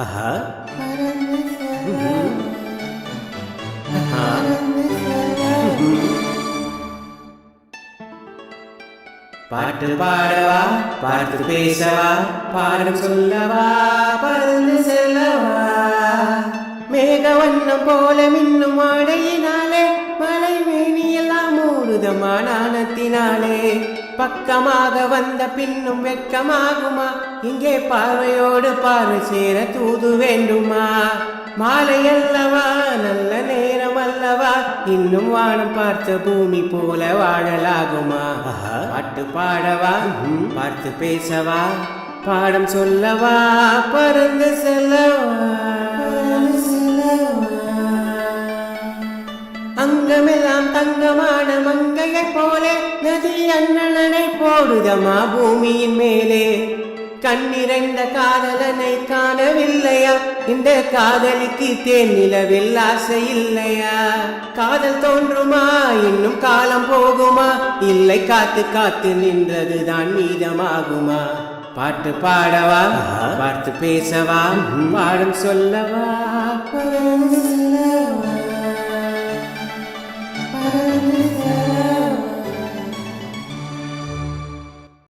ஆஹா. பாட்டு பாடவா, பார்த்து பேசவா, பாடம் சொல்லவா, பறந்து செல்லவா, மேக வண்ணம் போல மின்னும் ஆடையினாலே மலை மேனியெல்லாம் மூடுதமா நாணத்தினாலே, பக்கமாக வந்த பின்னும் வெட்கமாகுமா, இங்கே பார்வையோடு பார்வை சேர தூது வேண்டுமா, மாலை அல்லவா நல்ல நேரம் அல்லவா, இன்னும் வானம் பார்த்த பூமி போல வாழலாகுமா, பாட்டு பாடவா, பார்த்து பேசவா, பாடம் சொல்லவா, பறந்து செல்லவா, அங்கமெல்லாம் தங்கமான மங்கையை போல நதி அண்ணனை போடுதமா பூமியின் மேலே, கண்ணிறைந்த காதலனை காணவில்லையா, இந்த காதலிக்கு தேன் நிலவில் ஆசை இல்லையா, காதல் தோன்றுமா இன்னும் காலம் போகுமா, இல்லை காத்து காத்து நின்றதுதான் மீதமாகுமா, பாட்டு பாடவா, பார்த்து பேசவா, பாடம் சொல்லவா, பறந்து செல்லவா.